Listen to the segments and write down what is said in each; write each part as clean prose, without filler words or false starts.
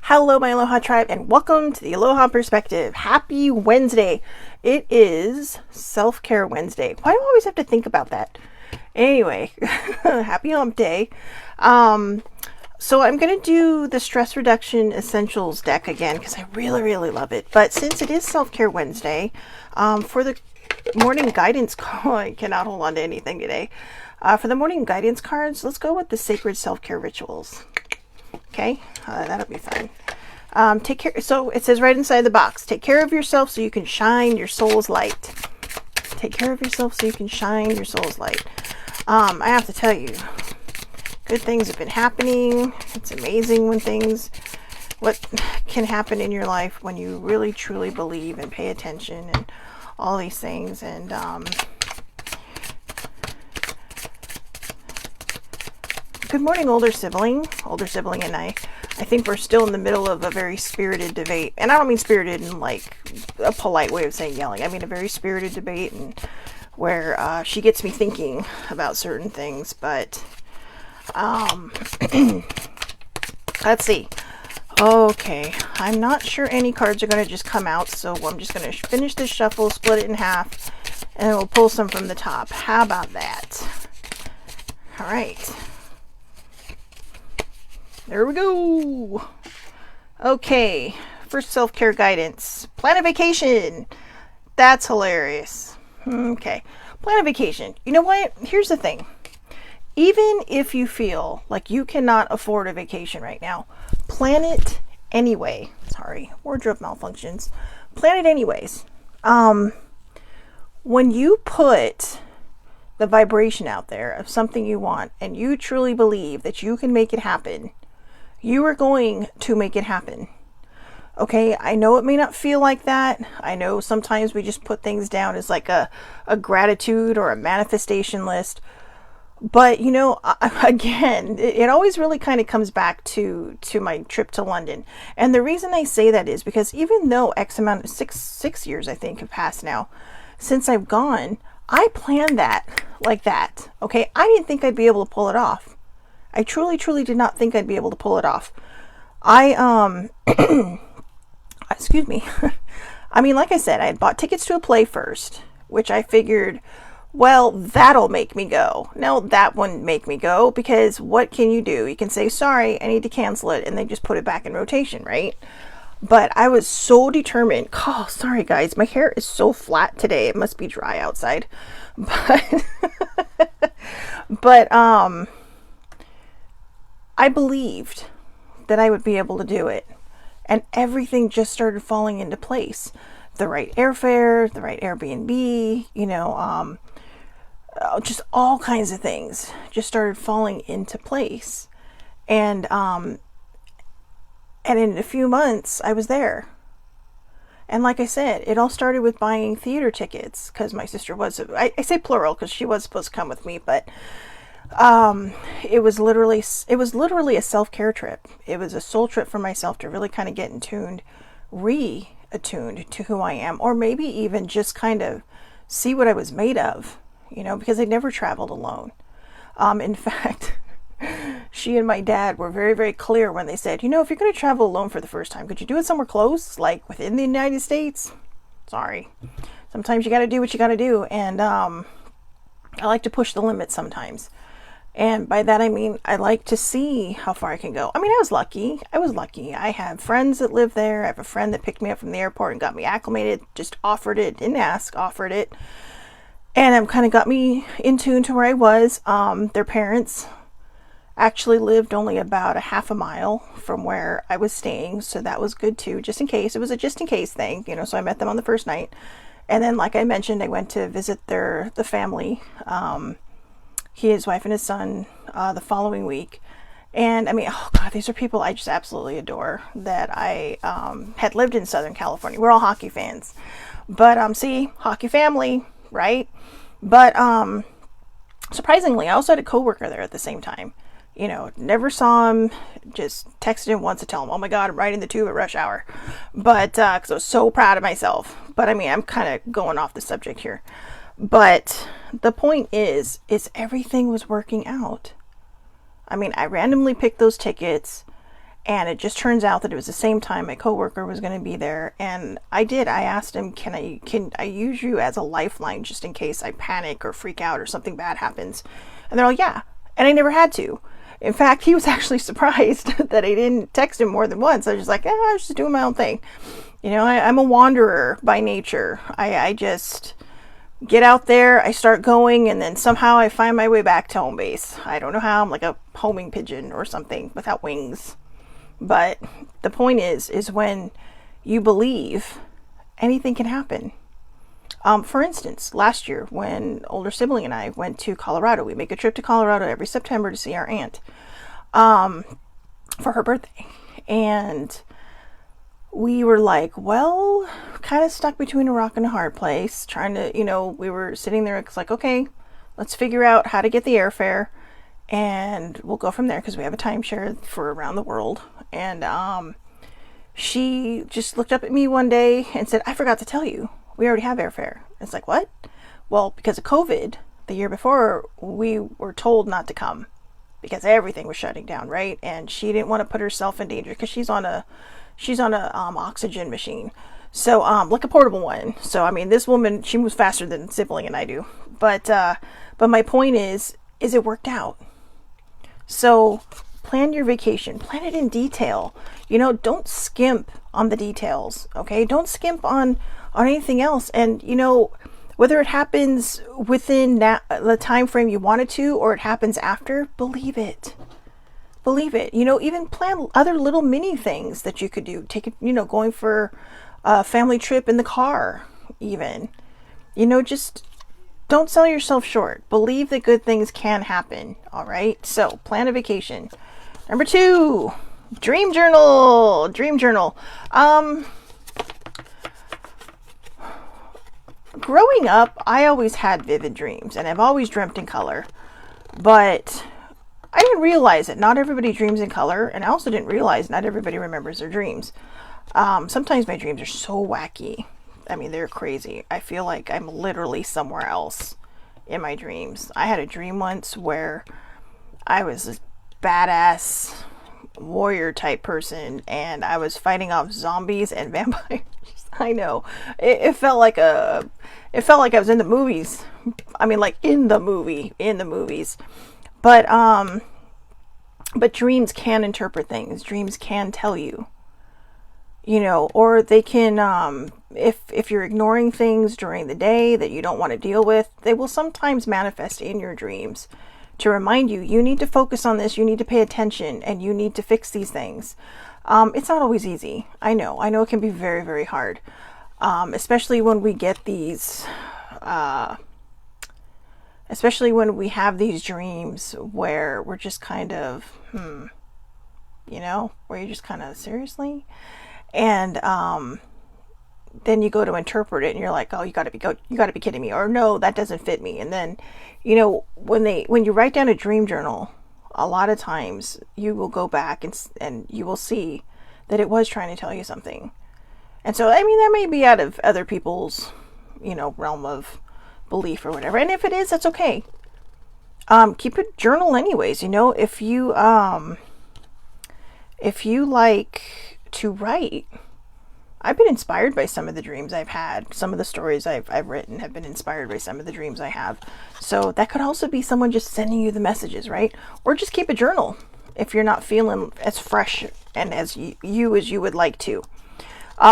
Hello, my Aloha tribe, and welcome to the Aloha Perspective. Happy Wednesday. It is Self-Care Wednesday. Why do I always have to think about that? Anyway, happy hump day. So I'm going to do the Stress Reduction Essentials deck again because I really love it. But since it is Self-Care Wednesday, for the morning guidance call, I cannot hold on to anything today. For the morning guidance cards, let's go with the Sacred Self-Care Rituals. Okay, that'll be fun. Take care. So it says right inside the box, take care of yourself so you can shine your soul's light. Take care of yourself so you can shine your soul's light. I have to tell you, good things have been happening. It's amazing what can happen in your life when you really truly believe and pay attention and all these things. And good morning, older sibling. Older sibling and I think we're still in the middle of a very spirited debate. And I don't mean spirited in like a polite way of saying yelling. I mean a very spirited debate, and where she gets me thinking about certain things. But let's see. Okay, I'm not sure any cards are going to just come out, so I'm just going to finish this shuffle, split it in half, and we'll pull some from the top. How about that? All right. There we go. Okay, first self-care guidance. Plan a vacation. That's hilarious. Okay, plan a vacation. You know what? Here's the thing. Even if you feel like you cannot afford a vacation right now, plan it anyway. Sorry, wardrobe malfunctions. Plan it anyways. When you put the vibration out there of something you want and you truly believe that you can make it happen, you are going to make it happen. Okay, I know it may not feel like that. I know sometimes we just put things down as like a gratitude or a manifestation list. But, you know, again, it always really kind of comes back to my trip to London. And the reason I say that is because even though X amount of six years, I think, have passed now since I've gone, I planned that like that. Okay, I didn't think I'd be able to pull it off. I truly did not think I'd be able to pull it off. Excuse me. I mean, like I said, I had bought tickets to a play first, which I figured, well, that'll make me go. No, that wouldn't make me go, because what can you do? You can say, sorry, I need to cancel it, and they just put it back in rotation, right? But I was so determined. Oh, sorry guys, my hair is so flat today. It must be dry outside. But I believed that I would be able to do it. And everything just started falling into place. The right airfare, the right Airbnb, you know, just all kinds of things just started falling into place. And in a few months, I was there. And like I said, it all started with buying theater tickets, because my sister was, I say plural because she was supposed to come with me, but it was literally a self-care trip. It was a soul trip for myself to really kind of get reattuned to who I am, or maybe even just kind of see what I was made of, you know, because I never traveled alone. In fact, she and my dad were very clear when they said, you know, if you're going to travel alone for the first time, could you do it somewhere close, like within the United States? Sorry. Sometimes you got to do what you got to do. And I like to push the limits sometimes. And by that, I mean, I like to see how far I can go. I mean, I was lucky. I have friends that live there. I have a friend that picked me up from the airport and got me acclimated, just offered it, didn't ask, offered it. And kind of got me in tune to where I was. Their parents actually lived only about a half a mile from where I was staying. So that was good too, just in case. It was a just in case thing, you know, so I met them on the first night. And then, like I mentioned, I went to visit the family. His wife and his son, the following week. And I mean, oh God, these are people I just absolutely adore, that I had lived in Southern California. We're all hockey fans. But see, hockey family, right? But surprisingly, I also had a coworker there at the same time. You know, never saw him, just texted him once to tell him, oh my God, I'm riding the tube at rush hour. But because I was so proud of myself. But I mean, I'm kind of going off the subject here. But the point is everything was working out. I mean, I randomly picked those tickets, And it just turns out that it was the same time my coworker was going to be there. And I asked him, can I use you as a lifeline just in case I panic or freak out or something bad happens? And they're like, yeah. And I never had to. In fact, he was actually surprised that I didn't text him more than once. I was just like, I was just doing my own thing. You know, I'm a wanderer by nature. I just get out there, I start going, and then somehow I find my way back to home base. I don't know how. I'm like a homing pigeon or something without wings. But the point is when you believe, anything can happen. For instance, last year when older sibling and I went to Colorado, we make a trip to Colorado every September to see our aunt for her birthday. And we were like, well, kind of stuck between a rock and a hard place, trying to, we were sitting there. It's like, okay, let's figure out how to get the airfare and we'll go from there because we have a timeshare for around the world. And she just looked up at me one day and said, I forgot to tell you, we already have airfare. It's like, what? Well, because of COVID, the year before, we were told not to come because everything was shutting down, right? And she didn't want to put herself in danger because she's on a oxygen machine. So, like a portable one. So, I mean, this woman, she moves faster than sibling and I do. But my point is it worked out. So, plan your vacation. Plan it in detail. Don't skimp on the details, okay? Don't skimp on anything else. And, whether it happens within the time frame you want it to or it happens after, believe it. Believe it. Even plan other little mini things that you could do. Take it, going for a family trip in the car, even. Just don't sell yourself short. Believe that good things can happen. All right. So plan a vacation. Number 2, dream journal. Dream journal. Growing up, I always had vivid dreams and I've always dreamt in color, but I didn't realize that not everybody dreams in color, and I also didn't realize not everybody remembers their dreams. Sometimes my dreams are so wacky. I mean, they're crazy. I feel like I'm literally somewhere else in my dreams. I had a dream once where I was this badass warrior type person and I was fighting off zombies and vampires. I know. It felt like I was in the movies. I mean, like in the movies. But dreams can interpret things. Dreams can tell you, or they can, if you're ignoring things during the day that you don't want to deal with, they will sometimes manifest in your dreams to remind you, you need to focus on this, you need to pay attention, and you need to fix these things. It's not always easy. I know it can be very, very hard. Especially when we get these, especially when we have these dreams where we're just kind of, where you're just kind of, seriously? And, then you go to interpret it and you're like, oh, you gotta be kidding me. Or no, that doesn't fit me. And then, when you write down a dream journal, a lot of times you will go back and you will see that it was trying to tell you something. And so, I mean, that may be out of other people's, realm of belief or whatever. And if it is, that's okay. Keep a journal anyways. If you like to write, I've been inspired by some of the dreams I've had. Some of the stories I've written have been inspired by some of the dreams I have. So that could also be someone just sending you the messages, right? Or just keep a journal if you're not feeling as fresh and as you would like to.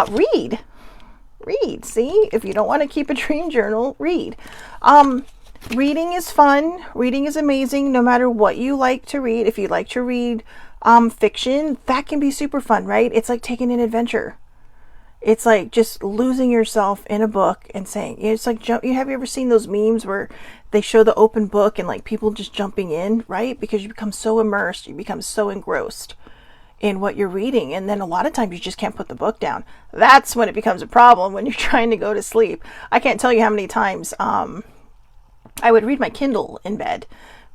Read. See, if you don't want to keep a dream journal, read. Reading is fun. Reading is amazing no matter what you like to read. If you like to read fiction, that can be super fun, right? It's like taking an adventure. It's like just losing yourself in a book and saying, it's like, have you ever seen those memes where they show the open book and like people just jumping in, right? Because you become so immersed, you become so engrossed in what you're reading. And then a lot of times you just can't put the book down. That's when it becomes a problem, when you're trying to go to sleep. I can't tell you how many times I would read my Kindle in bed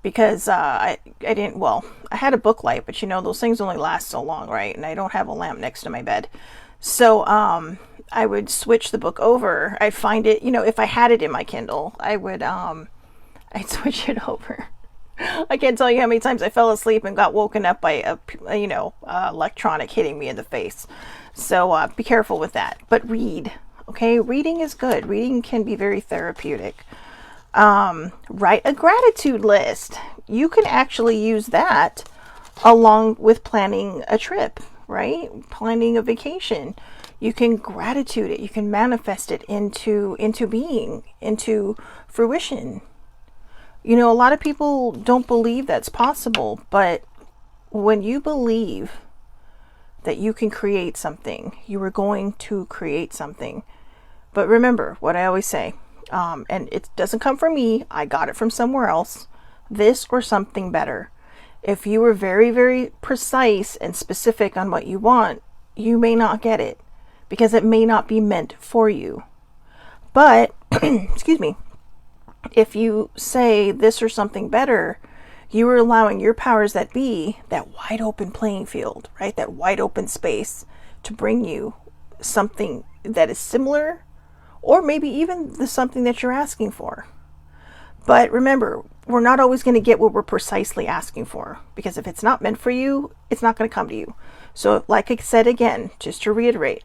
because I had a book light, but those things only last so long, right? And I don't have a lamp next to my bed. So, I would switch the book over. I'd find it, if I had it in my Kindle, I'd switch it over. I can't tell you how many times I fell asleep and got woken up by electronic hitting me in the face. So be careful with that. But read, okay? Reading is good. Reading can be very therapeutic. Write a gratitude list. You can actually use that along with planning a trip, right? Planning a vacation. You can gratitude it. You can manifest it into being, into fruition. You know, a lot of people don't believe that's possible, but when you believe that you can create something, you are going to create something. But remember what I always say, and it doesn't come from me, I got it from somewhere else, this or something better. If you are very, very precise and specific on what you want, you may not get it because it may not be meant for you. But, excuse me, if you say this or something better, you are allowing your powers that be, that wide open playing field, right? That wide open space to bring you something that is similar or maybe even the something that you're asking for. But remember, we're not always going to get what we're precisely asking for, because if it's not meant for you, it's not going to come to you. So like I said again, just to reiterate,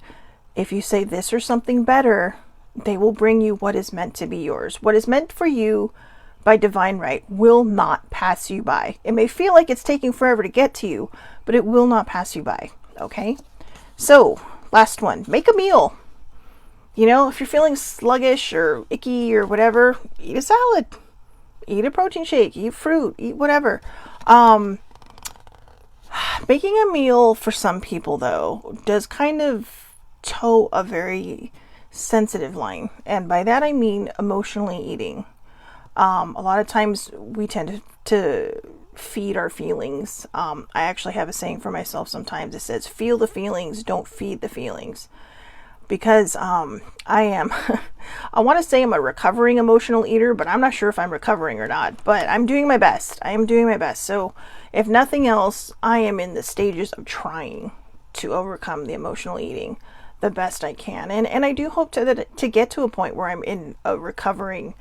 if you say this or something better, they will bring you what is meant to be yours. What is meant for you by divine right will not pass you by. It may feel like it's taking forever to get to you, but it will not pass you by. Okay? So, last one. Make a meal. You know, if you're feeling sluggish or icky or whatever, eat a salad. Eat a protein shake, eat fruit, eat whatever. Making a meal for some people, though, does kind of toe a very sensitive line. And by that I mean emotionally eating. A lot of times we tend to feed our feelings. I actually have a saying for myself sometimes. It says, feel the feelings, don't feed the feelings. Because I am, I want to say I'm a recovering emotional eater, but I'm not sure if I'm recovering or not. But I'm doing my best. I am doing my best. So if nothing else, I am in the stages of trying to overcome the emotional eating the best I can. And I do hope to get to a point where I'm in a recovering,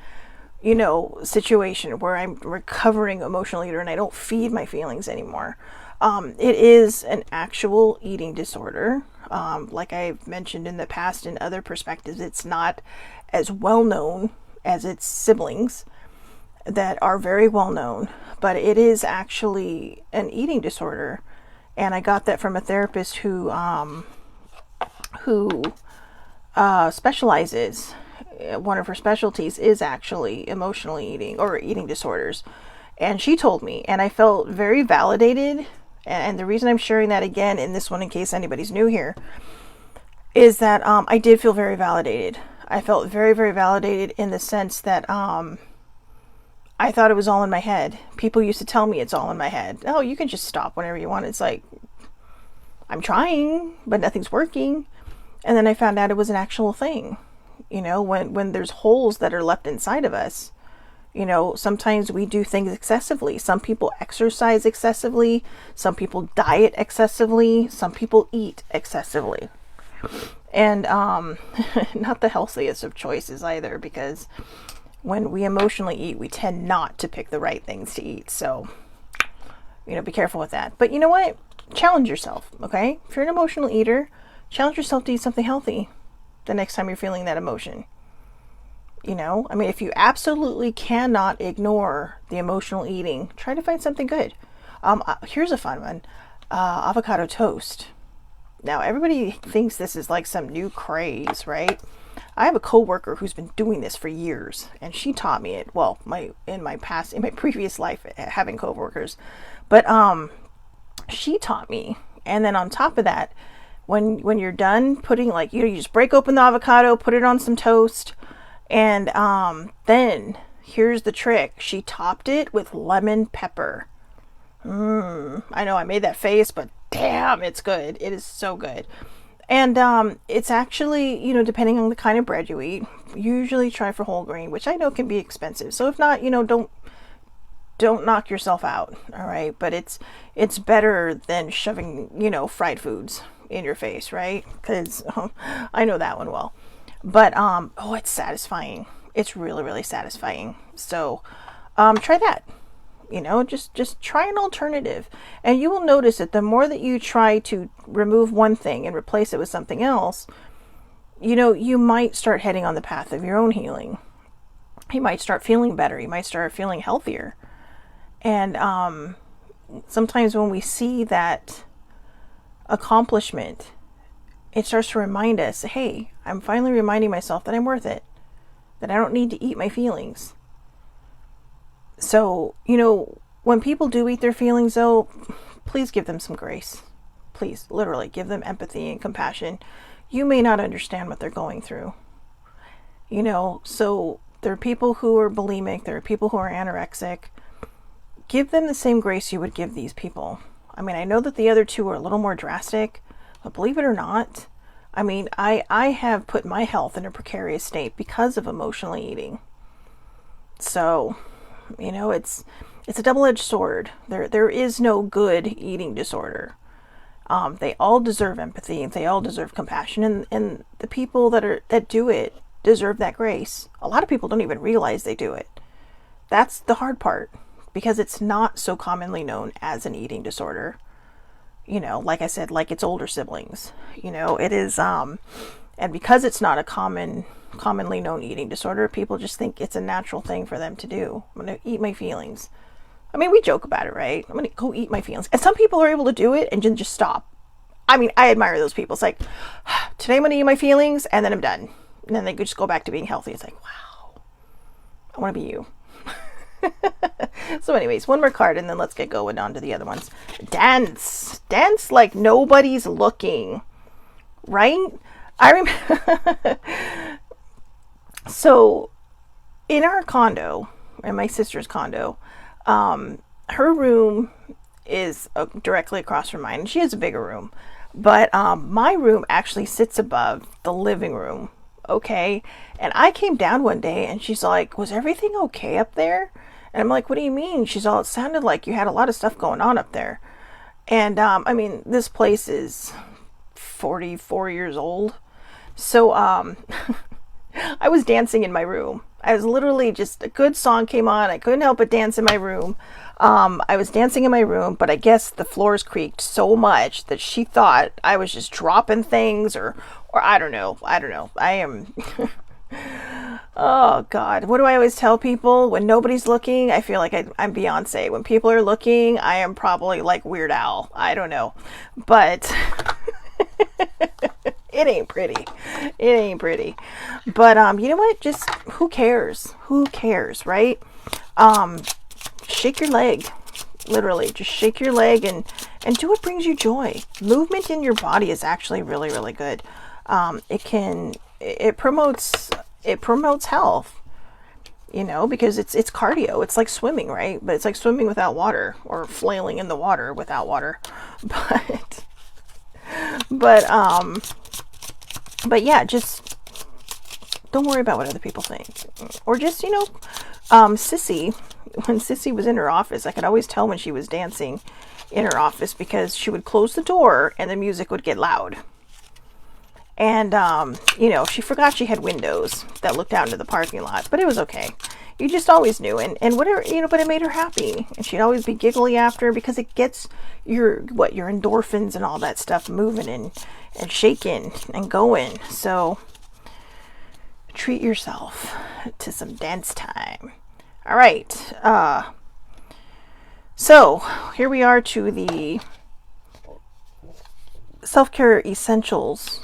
situation where I'm recovering emotional eater and I don't feed my feelings anymore. It is an actual eating disorder. Like I've mentioned in the past in other perspectives, it's not as well known as its siblings that are very well known, but it is actually an eating disorder. And I got that from a therapist who specializes. One of her specialties is actually emotionally eating or eating disorders. And she told me, and I felt very validated. And the reason I'm sharing that again in this one, in case anybody's new here, is that I did feel very validated. I felt very, very validated in the sense that I thought it was all in my head. People used to tell me it's all in my head. Oh, you can just stop whenever you want. It's like, I'm trying, but nothing's working. And then I found out it was an actual thing. When there's holes that are left inside of us, sometimes we do things excessively. Some people exercise excessively. Some people diet excessively. Some people eat excessively. And not the healthiest of choices either, because when we emotionally eat, we tend not to pick the right things to eat. So, be careful with that. But you know what? Challenge yourself, okay? If you're an emotional eater, challenge yourself to eat something healthy the next time you're feeling that emotion. If you absolutely cannot ignore the emotional eating, try to find something good. Here's a fun one. Avocado toast. Now, everybody thinks this is like some new craze, right? I have a coworker who's been doing this for years, and she taught me it. Well, in my previous life, having coworkers, but she taught me. And then on top of that, when you're done putting, you just break open the avocado, put it on some toast, and then here's the trick. She topped it with lemon pepper. I know I made that face, but damn, it's good. It is so good. And it's actually, depending on the kind of bread you eat, usually try for whole grain, which I know can be expensive. So if not, don't knock yourself out. All right. But it's better than shoving, fried foods in your face, right? Because I know that one well. But it's satisfying. It's really, really satisfying. So try that. You know, just try an alternative. And you will notice that the more that you try to remove one thing and replace it with something else, you know, you might start heading on the path of your own healing. You might start feeling better. You might start feeling healthier. And sometimes when we see that accomplishment, it starts to remind us, hey, I'm finally reminding myself that I'm worth it, that I don't need to eat my feelings. So, you know, when people do eat their feelings, though, please give them some grace. Please, literally, give them empathy and compassion. You may not understand what they're going through. You know, so there are people who are bulimic, there are people who are anorexic. Give them the same grace you would give these people. I mean, I know that the other two are a little more drastic, but believe it or not, I mean, I have put my health in a precarious state because of emotionally eating. So, you know, it's a double-edged sword. There is no good eating disorder. They all deserve empathy. They all deserve compassion, and the people that do it deserve that grace. A lot of people don't even realize they do it. That's the hard part, because it's not so commonly known as an eating disorder. You know, like I said, like its older siblings. You know, it is, and because it's not a commonly known eating disorder, people just think it's a natural thing for them to do. I'm going to eat my feelings. I mean, we joke about it, right? I'm going to go eat my feelings. And some people are able to do it and just stop. I mean, I admire those people. It's like, today I'm going to eat my feelings and then I'm done. And then they just go back to being healthy. It's like, wow, I want to be you. So anyways, one more card and then let's get going on to the other ones. Dance. Dance like nobody's looking. Right? I remember. So in our condo, in my sister's condo, her room is directly across from mine. And she has a bigger room. But my room actually sits above the living room. Okay. And I came down one day and she's like, was everything okay up there? And I'm like, what do you mean? She's all, it sounded like you had a lot of stuff going on up there. And I mean, this place is 44 years old. So I was dancing in my room. I was literally just, a good song came on. I couldn't help but dance in my room. I was dancing in my room, but I guess the floors creaked so much that she thought I was just dropping things or I don't know. I am, oh God. What do I always tell people? When nobody's looking, I feel like I'm Beyonce. When people are looking, I am probably like Weird Al. I don't know. But it ain't pretty. It ain't pretty. But you know what? Just who cares? Who cares, right? Shake your leg. Literally, just shake your leg and do what brings you joy. Movement in your body is actually really, really good. It promotes health. You know, because it's cardio. It's like swimming, right? But it's like swimming without water, or flailing in the water without water. But yeah, just don't worry about what other people think. Or just, you know, Sissy, when Sissy was in her office, I could always tell when she was dancing in her office because she would close the door and the music would get loud. And, you know, she forgot she had windows that looked out into the parking lot, but it was okay. You just always knew. And whatever, you know, but it made her happy. And she'd always be giggly after because it gets your endorphins and all that stuff moving and shaking and going. So treat yourself to some dance time. All right. So here we are to the self-care essentials.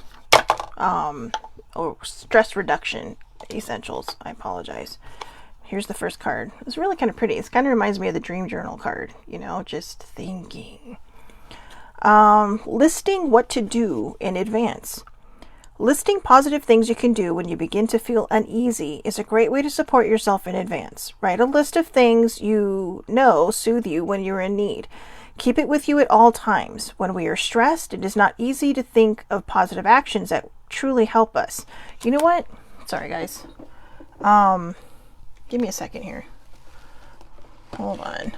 Or stress reduction essentials. I apologize. Here's the first card. It's really kind of pretty. It kind of reminds me of the dream journal card, you know, just thinking. Listing what to do in advance. Listing positive things you can do when you begin to feel uneasy is a great way to support yourself in advance. Write a list of things you know soothe you when you're in need. Keep it with you at all times. When we are stressed, it is not easy to think of positive actions that truly help us. You know what? Sorry, guys. Give me a second here. Hold on.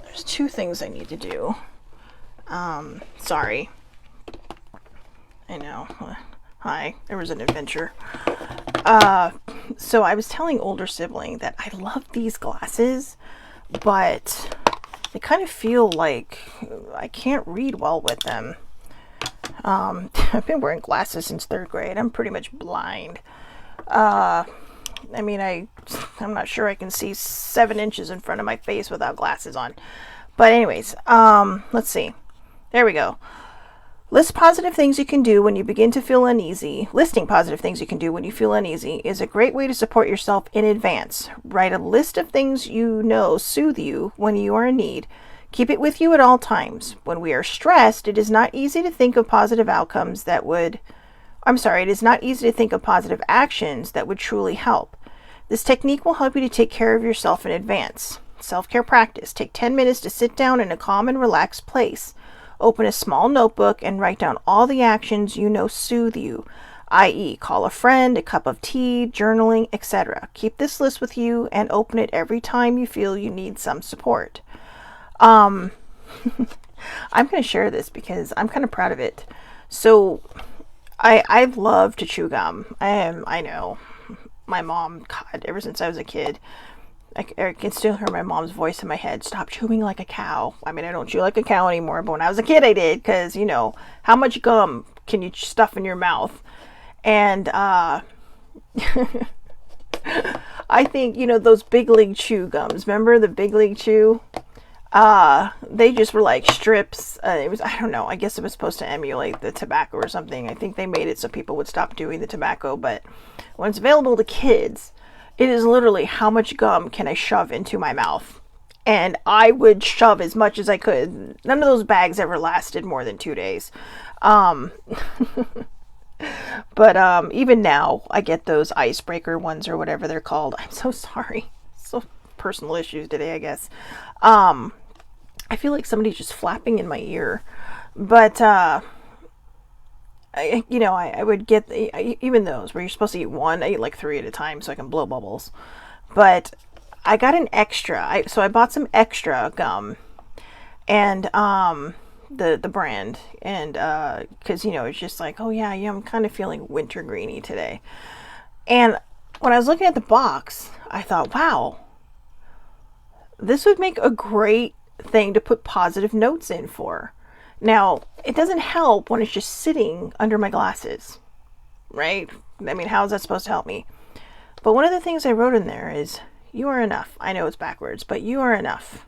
There's two things I need to do. Sorry. I know. Hi. There was an adventure. So I was telling older sibling that I love these glasses, but they kind of feel like I can't read well with them. I've been wearing glasses since 3rd grade. I'm pretty much blind. I mean, I'm not sure I can see 7 inches in front of my face without glasses on. But anyways, let's see. There we go. List positive things you can do when you begin to feel uneasy. Listing positive things you can do when you feel uneasy is a great way to support yourself in advance. Write a list of things you know soothe you when you are in need. Keep it with you at all times. When we are stressed, it is not easy to think of positive outcomes that would... it is not easy to think of positive actions that would truly help. This technique will help you to take care of yourself in advance. Self-care practice. Take 10 minutes to sit down in a calm and relaxed place. Open a small notebook and write down all the actions you know soothe you, i.e., call a friend, a cup of tea, journaling, etc. Keep this list with you and open it every time you feel you need some support. I'm going to share this because I'm kind of proud of it. So I love to chew gum. I know. My mom, God, ever since I was a kid, I can still hear my mom's voice in my head. Stop chewing like a cow. I mean, I don't chew like a cow anymore, but when I was a kid, I did, because, you know, how much gum can you stuff in your mouth? And I think, you know, those Big League Chew gums, remember the Big League Chew? They just were like strips. It was, I don't know, I guess it was supposed to emulate the tobacco or something. I think they made it so people would stop doing the tobacco, but when it's available to kids, it is literally how much gum can I shove into my mouth? And I would shove as much as I could. None of those bags ever lasted more than 2 days. But even now, I get those icebreaker ones or whatever they're called. I'm so sorry. So personal issues today, I guess. I feel like somebody's just flapping in my ear. But, I would get even those where you're supposed to eat one. I eat like 3 at a time so I can blow bubbles. But I got an extra. So I bought some extra gum, and the brand, and because it's just like, oh yeah, I'm kind of feeling wintergreeny today. And when I was looking at the box, I thought, wow, this would make a great thing to put positive notes in for. Now, it doesn't help when it's just sitting under my glasses, right? I mean, how is that supposed to help me? But one of the things I wrote in there is, you are enough. I know it's backwards, but you are enough.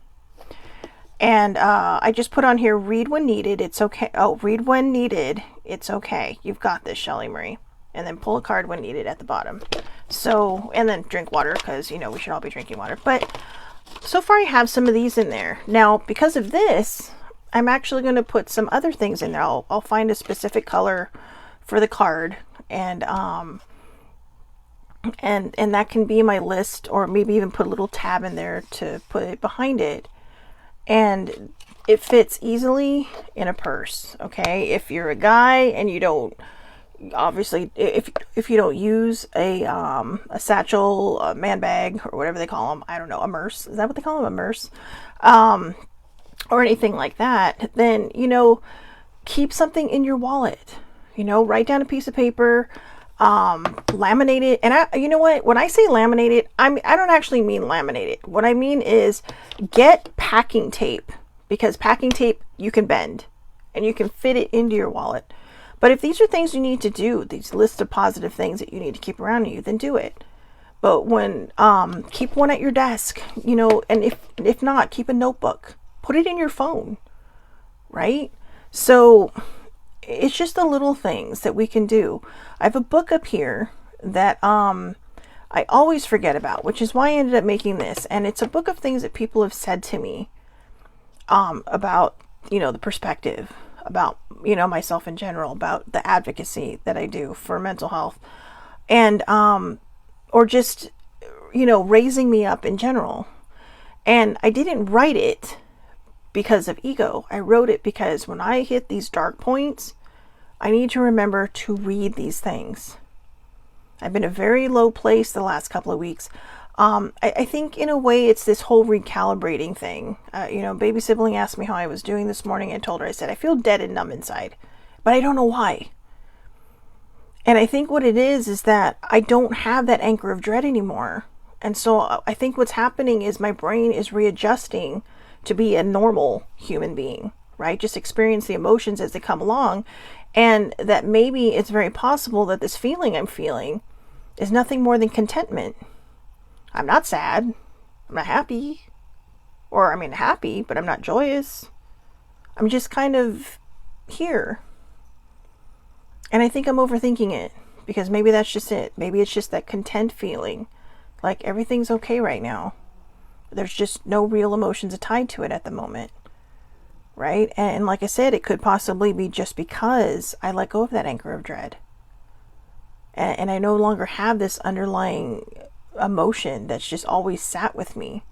And I just put on here, read when needed, it's okay. Oh, read when needed, it's okay. You've got this, Shelly Marie. And then pull a card when needed at the bottom. So, and then drink water, because, we should all be drinking water. But so far I have some of these in there. Now, because of this, I'm actually going to put some other things in there. I'll find a specific color for the card, and that can be my list, or maybe even put a little tab in there to put it behind it. And it fits easily in a purse, okay? If you're a guy and you don't, obviously, if you don't use a satchel, a man bag, or whatever they call them, I don't know, a merce, is that what they call them, a merce? Or anything like that, then, keep something in your wallet. Write down a piece of paper, laminate it. And you know what? When I say laminate it, I don't actually mean laminate it. What I mean is get packing tape, because packing tape you can bend and you can fit it into your wallet. But if these are things you need to do, these lists of positive things that you need to keep around you, then do it. But when, keep one at your desk, and if not, keep a notebook. Put it in your phone, right? So it's just the little things that we can do. I have a book up here that I always forget about, which is why I ended up making this. And it's a book of things that people have said to me about, the perspective, about, myself in general, about the advocacy that I do for mental health, and or just, raising me up in general. And I didn't write it because of ego. I wrote it because when I hit these dark points, I need to remember to read these things. I've been in a very low place the last couple of weeks. I think in a way it's this whole recalibrating thing. Baby sibling asked me how I was doing this morning. I told her, I said, I feel dead and numb inside, but I don't know why. And I think what it is that I don't have that anchor of dread anymore. And so I think what's happening is my brain is readjusting to be a normal human being, right? Just experience the emotions as they come along. And that maybe it's very possible that this feeling I'm feeling is nothing more than contentment. I'm not sad. I'm not happy. Or, I mean, happy, but I'm not joyous. I'm just kind of here. And I think I'm overthinking it, because maybe that's just it. Maybe it's just that content feeling, like everything's okay right now. There's just no real emotions tied to it at the moment, right? And like I said, it could possibly be just because I let go of that anchor of dread. And I no longer have this underlying emotion that's just always sat with me.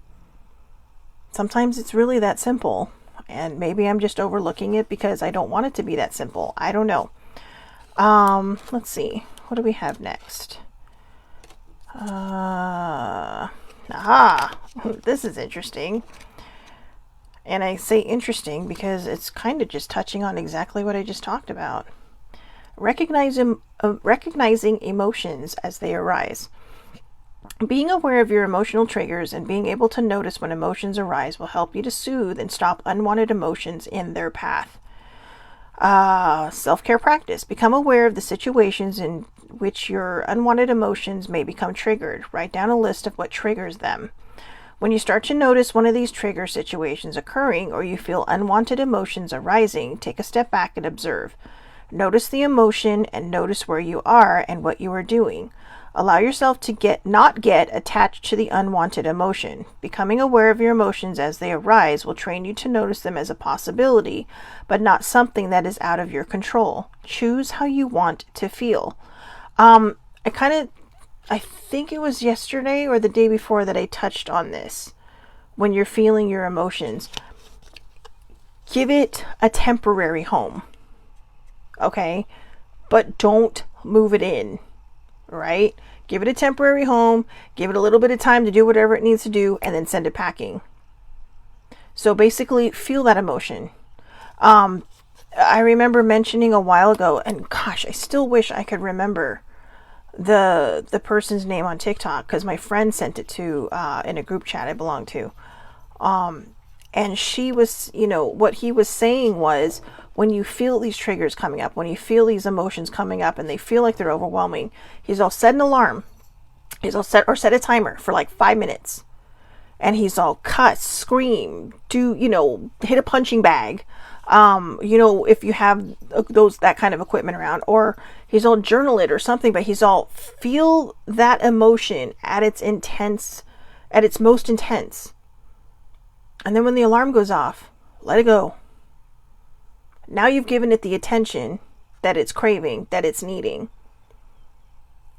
Sometimes it's really that simple. And maybe I'm just overlooking it because I don't want it to be that simple. I don't know. Let's see. What do we have next? This is interesting. And I say interesting because it's kind of just touching on exactly what I just talked about. Recognizing emotions as they arise. Being aware of your emotional triggers and being able to notice when emotions arise will help you to soothe and stop unwanted emotions in their path. Self-care practice. Become aware of the situations in which your unwanted emotions may become triggered. Write down a list of what triggers them. When you start to notice one of these trigger situations occurring, or you feel unwanted emotions arising, take a step back and observe. Notice the emotion and notice where you are and what you are doing. Allow yourself to not get attached to the unwanted emotion. Becoming aware of your emotions as they arise will train you to notice them as a possibility, but not something that is out of your control. Choose how you want to feel. I think it was yesterday or the day before that I touched on this. When you're feeling your emotions, give it a temporary home. Okay? But don't move it in. Right? Give it a temporary home, give it a little bit of time to do whatever it needs to do, and then send it packing. So basically, feel that emotion. I remember mentioning a while ago, and gosh, I still wish I could remember the person's name on TikTok, because my friend sent it to in a group chat I belong to. And she was, what he was saying was, when you feel these triggers coming up, when you feel these emotions coming up and they feel like they're overwhelming, he's all set an alarm. He's all set a timer for like 5 minutes. And he's all cuss, scream, hit a punching bag. If you have that kind of equipment around, or he's all journal it or something, but he's all feel that emotion at its most intense. And then when the alarm goes off, let it go. Now you've given it the attention that it's craving, that it's needing.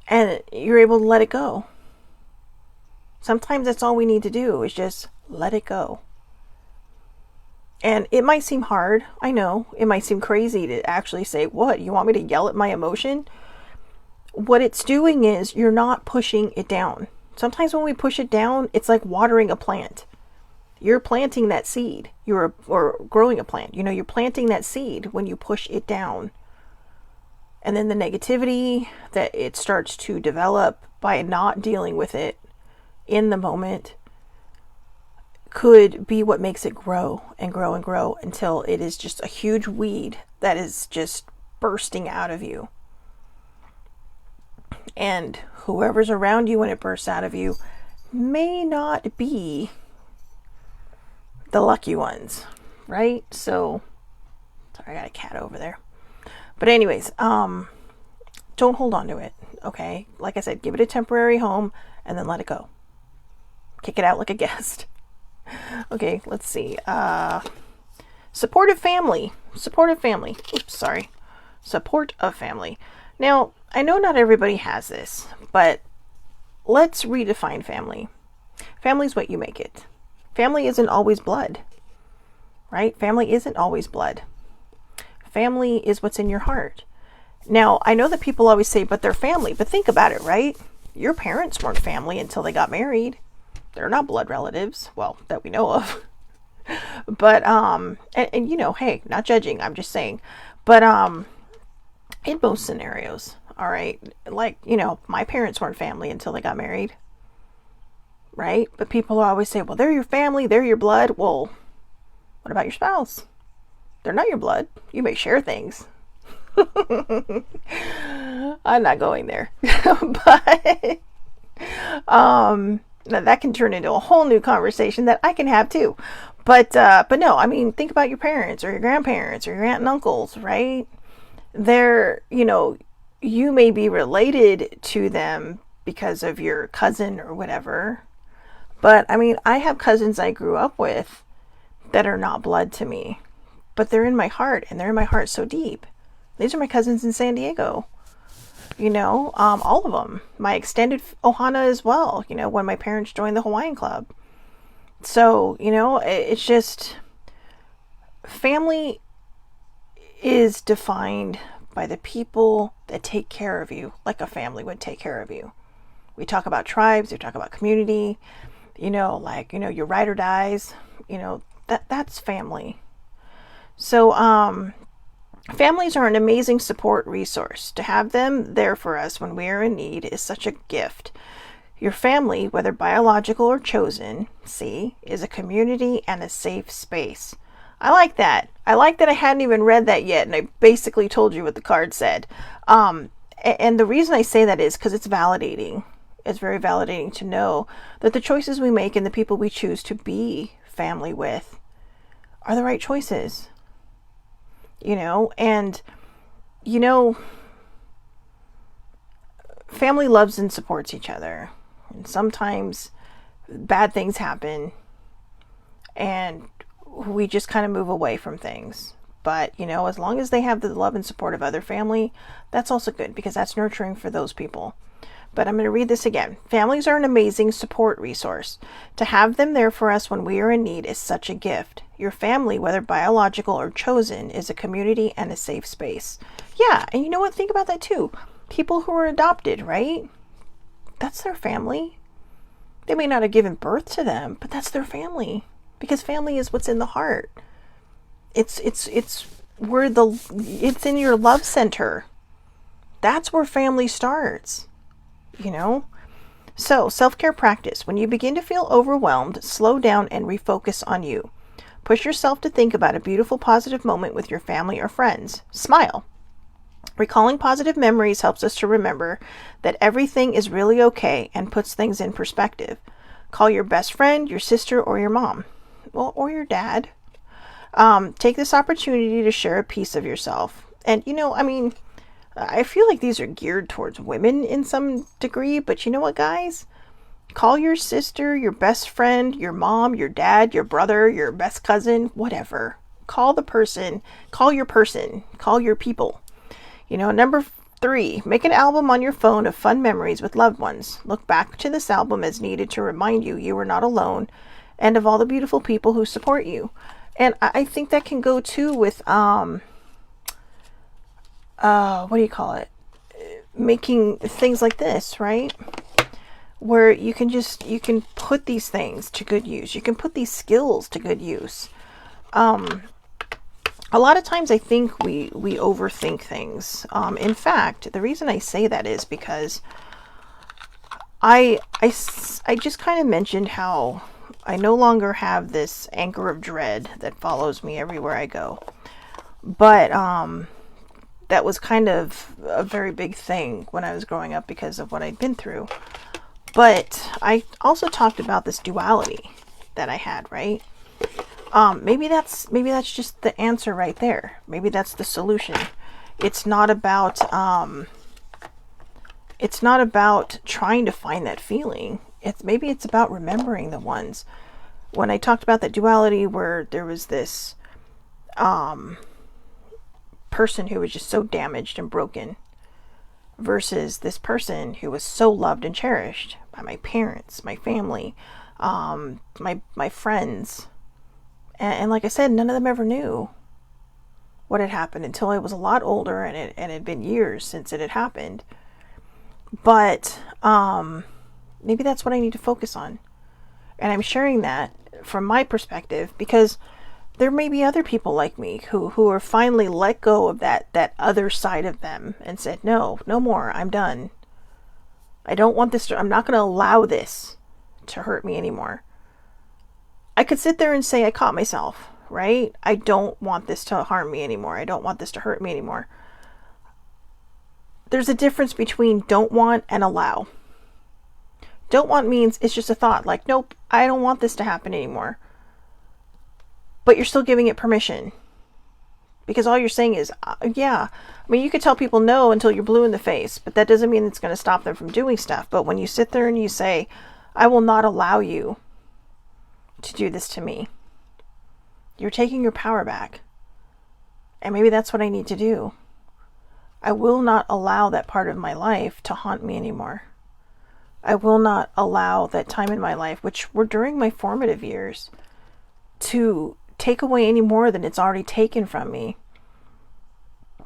And you're able to let it go. Sometimes that's all we need to do, is just let it go. And it might seem hard. I know. It might seem crazy to actually say, what? You want me to yell at my emotion? What it's doing is you're not pushing it down. Sometimes when we push it down, it's like watering a plant. You're planting that seed. Or growing a plant. You're planting that seed when you push it down. And then the negativity that it starts to develop by not dealing with it in the moment could be what makes it grow and grow and grow until it is just a huge weed that is just bursting out of you. And whoever's around you when it bursts out of you may not be the lucky ones, right? So, sorry, I got a cat over there. But anyways, don't hold on to it, okay? Like I said, give it a temporary home and then let it go. Kick it out like a guest. Okay, let's see. Supportive family. Support of family. Now, I know not everybody has this, but let's redefine family. Family is what you make it. Family isn't always blood, right? Family isn't always blood. Family is what's in your heart. Now, I know that people always say, but they're family. But think about it, right? Your parents weren't family until they got married. They're not blood relatives, well, that we know of. But, hey, not judging, I'm just saying. But, in most scenarios, All right. Like, my parents weren't family until they got married. Right? But people always say, well, they're your family, they're your blood. Well, what about your spouse? They're not your blood. You may share things. I'm not going there. But now that can turn into a whole new conversation that I can have too. But no, I mean, think about your parents or your grandparents or your aunt and uncles, right? They're, you may be related to them because of your cousin or whatever. But I mean, I have cousins I grew up with that are not blood to me, but they're in my heart, and they're in my heart so deep. These are my cousins in San Diego, all of them. My extended Ohana as well, when my parents joined the Hawaiian Club. So, it's just, family is defined by the people that take care of you like a family would take care of you. We talk about tribes, we talk about community, your ride or dies, that's family. So, families are an amazing support resource. To have them there for us when we are in need is such a gift. Your family, whether biological or chosen, is a community and a safe space. I like that. I hadn't even read that yet, and I basically told you what the card said. And the reason I say that is because it's validating. It's very validating to know that the choices we make and the people we choose to be family with are the right choices. Family loves and supports each other. And sometimes bad things happen and we just kind of move away from things. But, as long as they have the love and support of other family, that's also good because that's nurturing for those people. But I'm going to read this again. Families are an amazing support resource. To have them there for us when we are in need is such a gift. Your family, whether biological or chosen, is a community and a safe space. Yeah, and you know what? Think about that too. People who are adopted, right? That's their family. They may not have given birth to them, but that's their family. Because family is what's in the heart. It's in your love center. That's where family starts. So self-care practice. When you begin to feel overwhelmed, slow down and refocus on you. Push yourself to think about a beautiful, positive moment with your family or friends. Smile. Recalling positive memories helps us to remember that everything is really okay and puts things in perspective. Call your best friend, your sister, or your mom. Well, or your dad. Take this opportunity to share a piece of yourself. And, I feel like these are geared towards women in some degree, but you know what, guys? Call your sister, your best friend, your mom, your dad, your brother, your best cousin, whatever. Call your person, call your people. Number 3, make an album on your phone of fun memories with loved ones. Look back to this album as needed to remind you are not alone and of all the beautiful people who support you. And I think that can go too with, what do you call it? Making things like this, right? Where you can put these things to good use. You can put these skills to good use. A lot of times I think we overthink things. In fact, the reason I say that is because I just kind of mentioned how I no longer have this anchor of dread that follows me everywhere I go. But that was kind of a very big thing when I was growing up because of what I'd been through. But I also talked about this duality that I had, right? Maybe that's just the answer right there. Maybe that's the solution. It's not about trying to find that feeling. It's about remembering the ones. When I talked about that duality where there was this person who was just so damaged and broken versus this person who was so loved and cherished by my parents, my family, my friends. And like I said, none of them ever knew what had happened until I was a lot older and it had been years since it had happened. But maybe that's what I need to focus on. And I'm sharing that from my perspective because there may be other people like me who are finally let go of that other side of them and said, no more, I'm done. I don't want this I'm not going to allow this to hurt me anymore. I could sit there and say I caught myself, right? I don't want this to harm me anymore. I don't want this to hurt me anymore. There's a difference between don't want and allow. Don't want means it's just a thought, like, nope, I don't want this to happen anymore. But you're still giving it permission. Because all you're saying is, yeah. I mean, you could tell people no until you're blue in the face, but that doesn't mean it's going to stop them from doing stuff. But when you sit there and you say, I will not allow you to do this to me, you're taking your power back. And maybe that's what I need to do. I will not allow that part of my life to haunt me anymore. I will not allow that time in my life, which were during my formative years, to take away any more than it's already taken from me.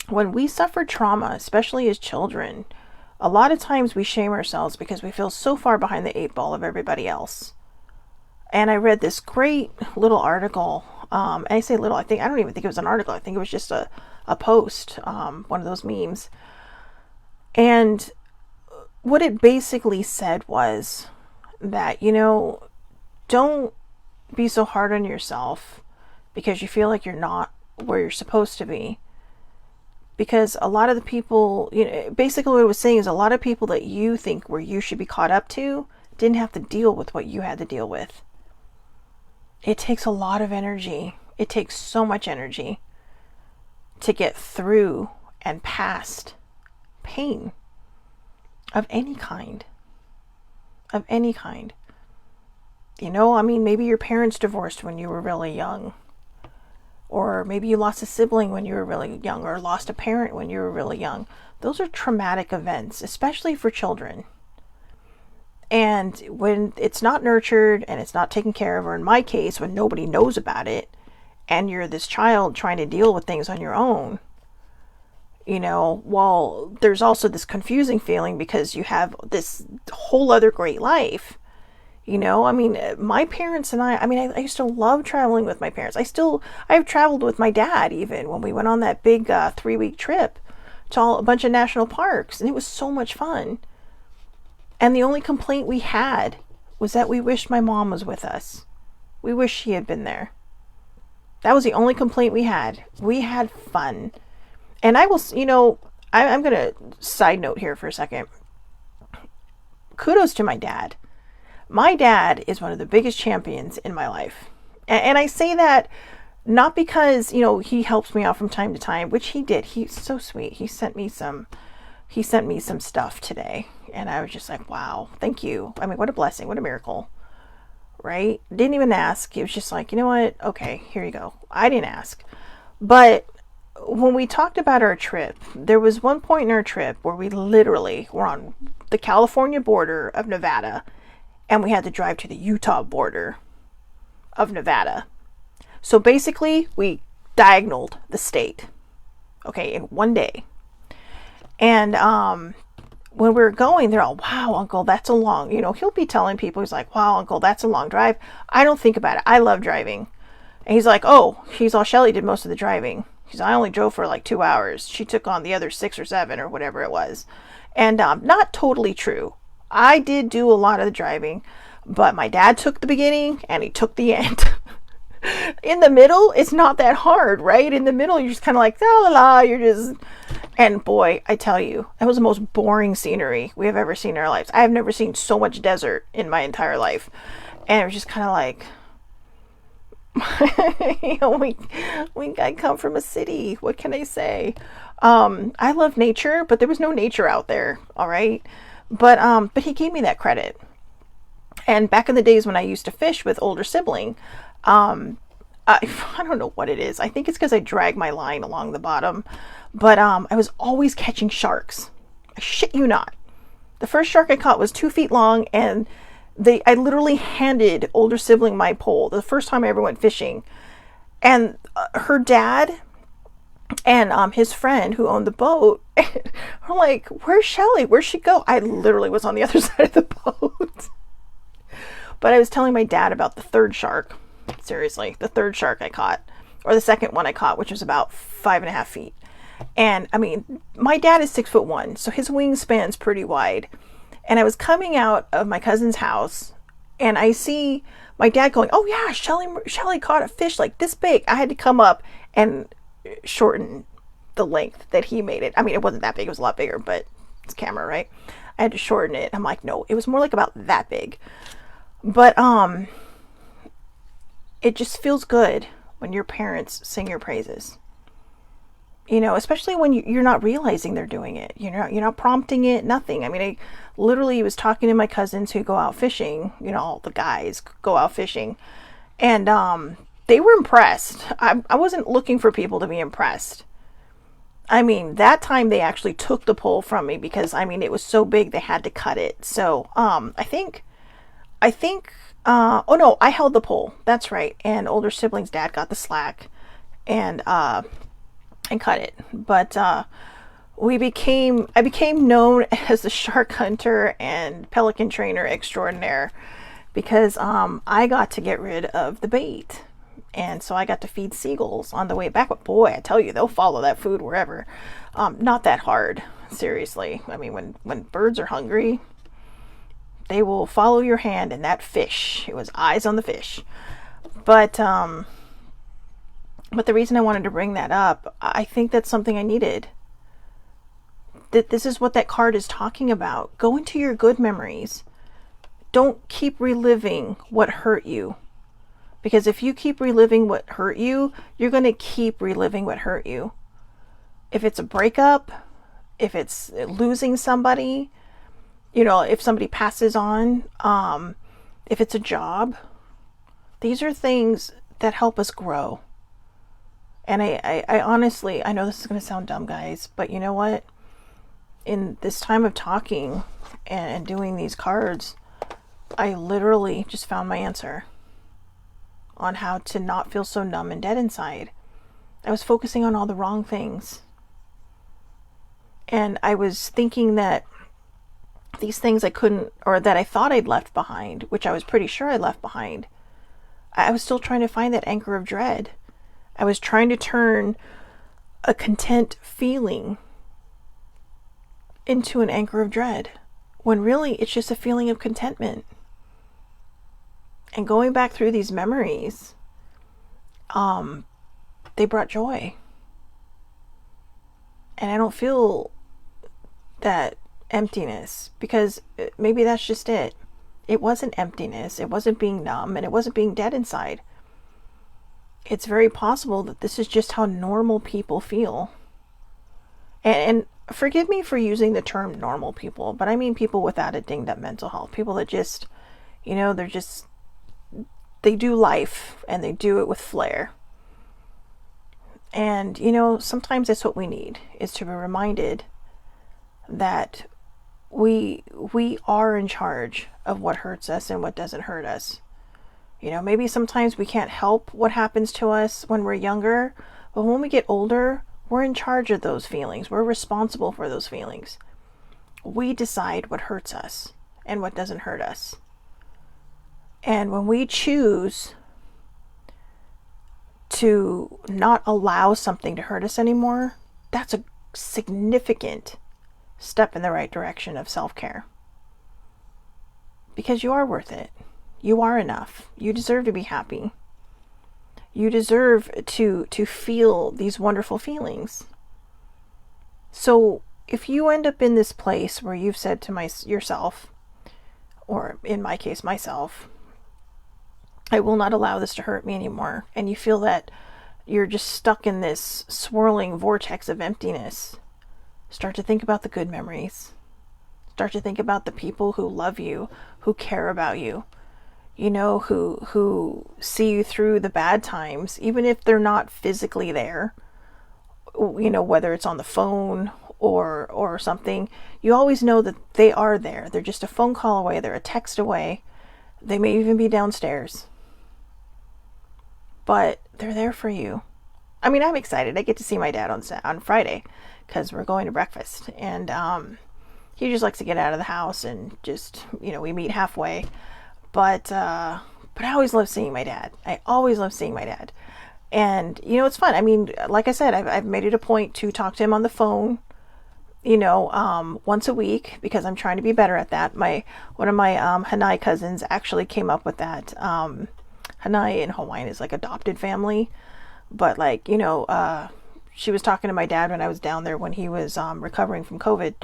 When we suffer trauma, especially as children, a lot of times we shame ourselves because we feel so far behind the 8 ball of everybody else. And I read this great little article. And I say little, I don't even think it was an article. I think it was just a post, one of those memes. And what it basically said was that, don't be so hard on yourself because you feel like you're not where you're supposed to be. Because a lot of the people, basically what it was saying is a lot of people that you think where you should be caught up to didn't have to deal with what you had to deal with. It takes a lot of energy. It takes so much energy to get through and past pain of any kind. Of any kind. Maybe your parents divorced when you were really young. Or maybe you lost a sibling when you were really young, or lost a parent when you were really young. Those are traumatic events, especially for children. And when it's not nurtured and it's not taken care of, or in my case, when nobody knows about it, and you're this child trying to deal with things on your own, while there's also this confusing feeling because you have this whole other great life. My parents and I used to love traveling with my parents. I have traveled with my dad even when we went on that big 3-week trip to a bunch of national parks, and it was so much fun. And the only complaint we had was that we wished my mom was with us. We wish she had been there. That was the only complaint we had. We had fun. And I will, I'm going to side note here for a second. Kudos to my dad. My dad is one of the biggest champions in my life. And I say that not because, he helps me out from time to time, which he did. He's so sweet. He sent me some stuff today. And I was just like, wow, thank you. What a blessing. What a miracle. Right? Didn't even ask. He was just like, you know what? Okay, here you go. I didn't ask. But when we talked about our trip, there was one point in our trip where we literally were on the California border of Nevada, and we had to drive to the Utah border of Nevada. So basically, we diagonaled the state, in one day. And when we were going, they're all, wow, Uncle, that's a long, he'll be telling people, he's like, wow, Uncle, that's a long drive. I don't think about it. I love driving. And he's like, oh, Shelly did most of the driving. I only drove for like 2 hours. She took on the other 6 or 7 or whatever it was. And not totally true. I did do a lot of the driving, but my dad took the beginning and he took the end. In the middle, it's not that hard, right? In the middle, you're just kind of like, la la la, and boy, I tell you, that was the most boring scenery we have ever seen in our lives. I have never seen so much desert in my entire life. And it was just kind of like, I come from a city. What can I say? I love nature, but there was no nature out there. All right. But he gave me that credit. And back in the days when I used to fish with older sibling, I don't know what it is. I think it's because I drag my line along the bottom, but I was always catching sharks. I shit you not. The first shark I caught was 2 feet long, and I literally handed older sibling my pole the first time I ever went fishing. And her dad and his friend who owned the boat were like, where's Shelly? Where'd she go? I literally was on the other side of the boat. But I was telling my dad about the third shark. Seriously, the third shark I caught. or the second one I caught, which was about 5.5 feet. And I mean, my dad is 6'1", so his wingspan's pretty wide. And I was coming out of my cousin's house, and I see my dad going, "Oh yeah, Shelly caught a fish like this big." I had to come up and shorten the length that he made it. I mean, it wasn't that big; it was a lot bigger, but it's camera, right? I had to shorten it. I'm like, no, it was more like about that big. But it just feels good when your parents sing your praises. You know, especially when you're not realizing they're doing it. You're not prompting it, nothing. I mean, I literally was talking to my cousins who go out fishing. You know, all the guys go out fishing. And they were impressed. I wasn't looking for people to be impressed. I mean, that time they actually took the pole from me because, I mean, it was so big they had to cut it. So, I think, oh no, I held the pole. That's right. And older sibling's dad got the slack and cut it. But, I became known as the shark hunter and pelican trainer extraordinaire because, I got to get rid of the bait. And so I got to feed seagulls on the way back. But boy, I tell you, they'll follow that food wherever. Not that hard, seriously. I mean, when birds are hungry, they will follow your hand and that fish. It was eyes on the fish. But the reason I wanted to bring that up, I think that's something I needed. That this is what that card is talking about. Go into your good memories. Don't keep reliving what hurt you. Because if you keep reliving what hurt you, you're going to keep reliving what hurt you. If it's a breakup, if it's losing somebody, you know, if somebody passes on, if it's a job, these are things that help us grow. And I honestly, I know this is going to sound dumb, guys, but you know what? In this time of talking and doing these cards, I literally just found my answer on how to not feel so numb and dead inside. I was focusing on all the wrong things. And I was thinking that these things I couldn't, or that I thought I'd left behind, which I was pretty sure I left behind, I was still trying to find that anchor of dread. I was trying to turn a content feeling into an anchor of dread, when really it's just a feeling of contentment. And going back through these memories, they brought joy. And I don't feel that emptiness, because maybe that's just it. It wasn't emptiness. It wasn't being numb, and it wasn't being dead inside. It's very possible that this is just how normal people feel. And forgive me for using the term normal people, but I mean people without a dinged up mental health. People that just, you know, they do life and they do it with flair. And, you know, sometimes that's what we need, is to be reminded that we are in charge of what hurts us and what doesn't hurt us. You know, maybe sometimes we can't help what happens to us when we're younger, but when we get older, we're in charge of those feelings. We're responsible for those feelings. We decide what hurts us and what doesn't hurt us. And when we choose to not allow something to hurt us anymore, that's a significant step in the right direction of self-care. Because you are worth it. You are enough. You deserve to be happy. You deserve to feel these wonderful feelings. So if you end up in this place where you've said to yourself, or in my case, myself, I will not allow this to hurt me anymore, and you feel that you're just stuck in this swirling vortex of emptiness, start to think about the good memories. Start to think about the people who love you, who care about you, you know, who see you through the bad times, even if they're not physically there, you know, whether it's on the phone or something. You always know that they are there. They're just a phone call away. They're a text away. They may even be downstairs. But they're there for you. I mean, I'm excited. I get to see my dad on Friday because we're going to breakfast. And he just likes to get out of the house and just, you know, we meet halfway. But I always love seeing my dad. I always love seeing my dad. And, it's fun. I mean, like I said, I've made it a point to talk to him on the phone, once a week, because I'm trying to be better at that. One of my Hanai cousins actually came up with that. Hanai in Hawaiian is like adopted family. But like, she was talking to my dad when I was down there when he was recovering from COVID.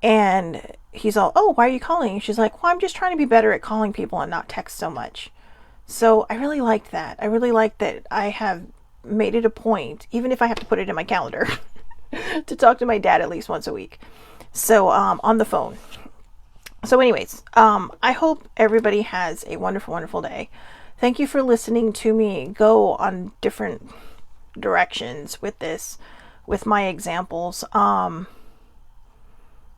And he's all, "Oh, why are you calling?" She's like, "Well, I'm just trying to be better at calling people and not text so much." So I really liked that. I really like that I have made it a point, even if I have to put it in my calendar, to talk to my dad at least once a week. So on the phone. So anyways, I hope everybody has a wonderful, wonderful day. Thank you for listening to me go on different directions with this, with my examples.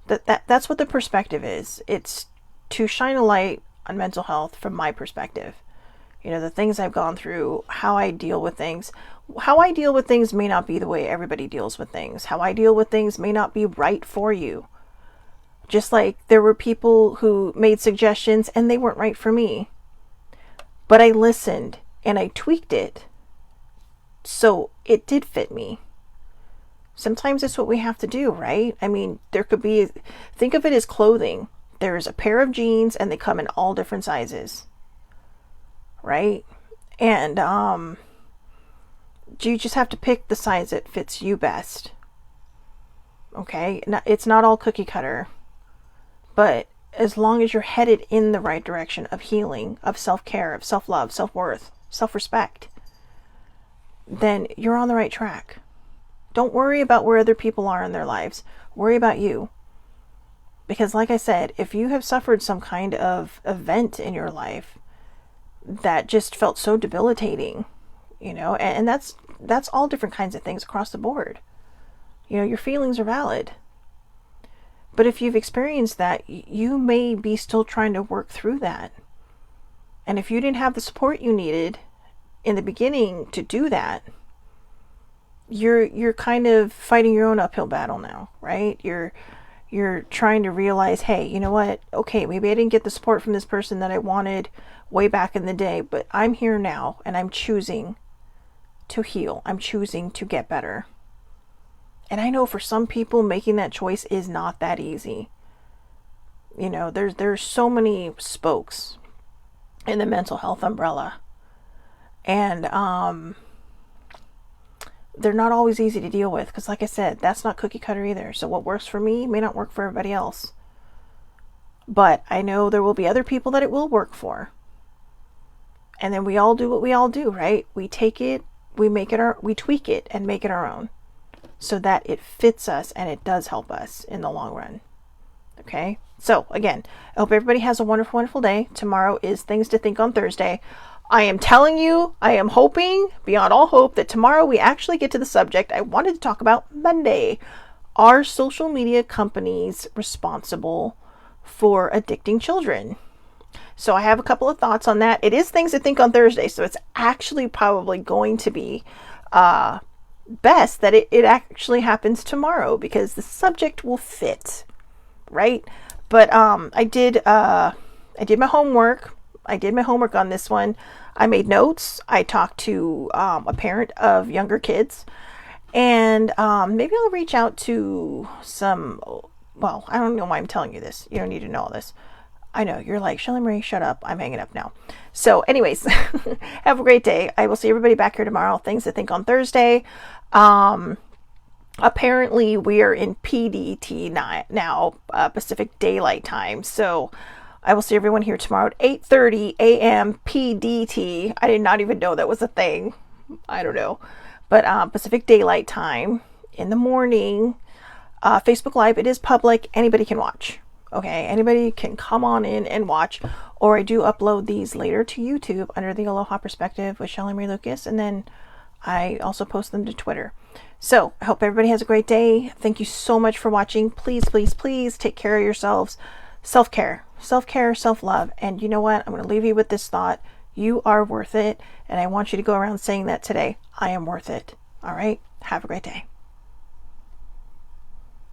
That's what the perspective is. It's to shine a light on mental health from my perspective. The things I've gone through, how I deal with things. How I deal with things may not be the way everybody deals with things. How I deal with things may not be right for you. Just like there were people who made suggestions and they weren't right for me. But I listened and I tweaked it so it did fit me. Sometimes it's what we have to do, right? I mean, think of it as clothing. There's a pair of jeans and they come in all different sizes, right? And you just have to pick the size that fits you best. Okay? It's not all cookie cutter, but as long as you're headed in the right direction of healing, of self-care, of self-love, self-worth, self-respect, then you're on the right track. Don't worry about where other people are in their lives. Worry about you. Because like I said, if you have suffered some kind of event in your life that just felt so debilitating, and that's all different kinds of things across the board. Your feelings are valid. But if you've experienced that, you may be still trying to work through that. And if you didn't have the support you needed in the beginning to do that, you're kind of fighting your own uphill battle now, right? You're trying to realize, hey, you know what? Okay, maybe I didn't get the support from this person that I wanted way back in the day, but I'm here now and I'm choosing to heal. I'm choosing to get better. And I know for some people making that choice is not that easy. There's so many spokes in the mental health umbrella. And they're not always easy to deal with because, like I said, that's not cookie cutter either. So what works for me may not work for everybody else. But I know there will be other people that it will work for. And then we all do what we all do, right? We take it, we tweak it and make it our own so that it fits us and it does help us in the long run. Okay? So again, I hope everybody has a wonderful, wonderful day. Tomorrow is Things to Think on Thursday. I am telling you, I am hoping beyond all hope that tomorrow we actually get to the subject I wanted to talk about Monday. Are social media companies responsible for addicting children? So I have a couple of thoughts on that. It is Things to Think on Thursday, so it's actually probably going to be best that it actually happens tomorrow because the subject will fit, right? But I did my homework. I did my homework on this one. I made notes. I talked to a parent of younger kids. And maybe I'll reach out to some, well, I don't know why I'm telling you this. You don't need to know all this. I know, you're like, Shelly Marie, shut up. I'm hanging up now. So anyways, have a great day. I will see everybody back here tomorrow. Things to Think on Thursday. Apparently we are in PDT now, Pacific Daylight Time. So I will see everyone here tomorrow at 8:30 a.m. PDT. I did not even know that was a thing. I don't know. But Pacific Daylight Time in the morning. Facebook Live, it is public. Anybody can watch. Okay, anybody can come on in and watch. Or I do upload these later to YouTube under the Aloha Perspective with Shelly Marie Lucas. And then I also post them to Twitter. So I hope everybody has a great day. Thank you so much for watching. Please, please, please take care of yourselves. Self-care, self-love. And you know what? I'm going to leave you with this thought. You are worth it. And I want you to go around saying that today. I am worth it. All right. Have a great day.